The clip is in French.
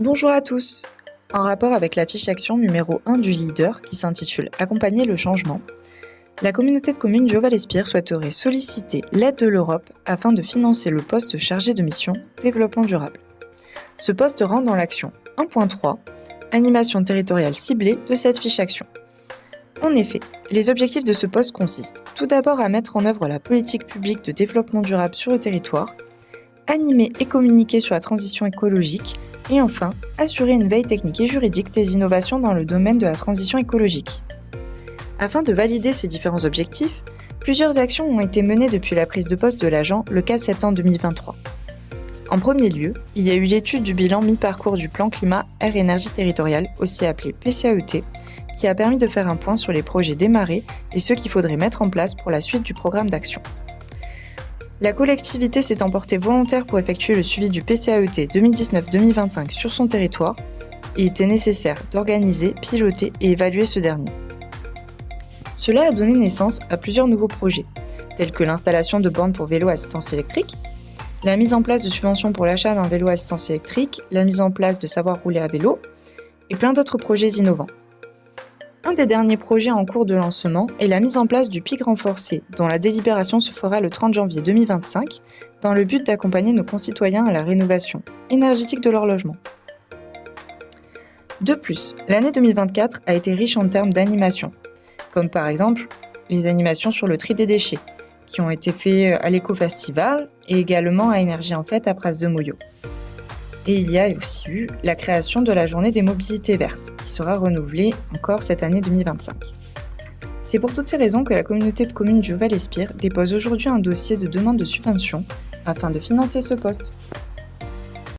Bonjour à tous. En rapport avec la fiche action numéro 1 du leader qui s'intitule Accompagner le changement, la communauté de communes du Haut-Val-Espire souhaiterait solliciter l'aide de l'Europe afin de financer le poste chargé de mission développement durable. Ce poste rentre dans l'action 1.3, animation territoriale ciblée de cette fiche action. En effet, les objectifs de ce poste consistent tout d'abord à mettre en œuvre la politique publique de développement durable sur le territoire, animer et communiquer sur la transition écologique et enfin, assurer une veille technique et juridique des innovations dans le domaine de la transition écologique. Afin de valider ces différents objectifs, plusieurs actions ont été menées depuis la prise de poste de l'agent le 4 septembre 2023. En premier lieu, il y a eu l'étude du bilan mi-parcours du plan climat air énergie territorial, aussi appelé PCAET, qui a permis de faire un point sur les projets démarrés et ceux qu'il faudrait mettre en place pour la suite du programme d'action. La collectivité s'est emportée volontaire pour effectuer le suivi du PCAET 2019-2025 sur son territoire et il était nécessaire d'organiser, piloter et évaluer ce dernier. Cela a donné naissance à plusieurs nouveaux projets, tels que l'installation de bornes pour vélos à assistance électrique, la mise en place de subventions pour l'achat d'un vélo à assistance électrique, la mise en place de savoir rouler à vélo et plein d'autres projets innovants. Un des derniers projets en cours de lancement est la mise en place du PIC renforcé, dont la délibération se fera le 30 janvier 2025, dans le but d'accompagner nos concitoyens à la rénovation énergétique de leur logement. De plus, l'année 2024 a été riche en termes d'animation, comme par exemple les animations sur le tri des déchets, qui ont été faites à l'Éco-Festival et également à Énergie en Fête à Pras de Moyo. Et il y a aussi eu la création de la journée des mobilités vertes, qui sera renouvelée encore cette année 2025. C'est pour toutes ces raisons que la communauté de communes du Haut-Val-Espire dépose aujourd'hui un dossier de demande de subvention afin de financer ce poste.